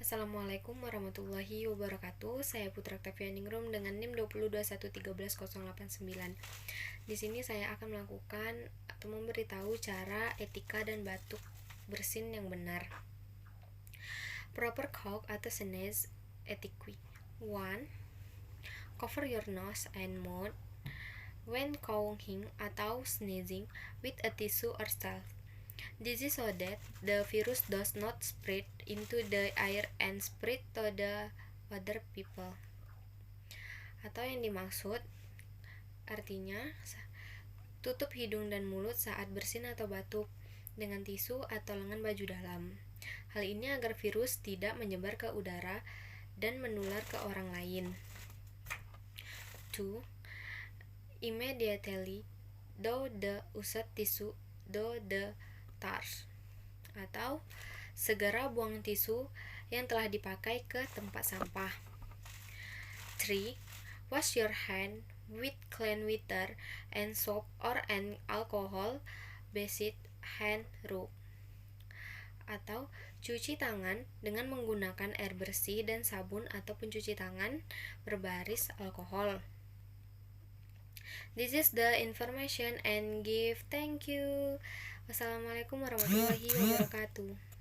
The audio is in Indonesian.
Assalamualaikum warahmatullahi wabarakatuh. Saya Putra Octavianingrum dengan NIM 221131089. Di sini saya akan melakukan atau memberitahu cara etika dan batuk bersin yang benar. Proper cough atau sneeze etiquette. 1. Cover your nose and mouth when coughing atau sneezing with a tissue or salve. This is so that the virus does not spread into the air and spread to the other people. Atau yang dimaksud artinya tutup hidung dan mulut saat bersin atau batuk dengan tisu atau lengan baju dalam. Hal ini agar virus tidak menyebar ke udara dan menular ke orang lain. 2. Immediately do the used tissue do the trash, atau segera buang tisu yang telah dipakai ke tempat sampah. 3. Wash your hand with clean water and soap or an alcohol based hand rub, atau cuci tangan dengan menggunakan air bersih dan sabun atau pencuci tangan berbaris alkohol. This is the information and give. Thank you. Wassalamualaikum warahmatullahi wabarakatuh.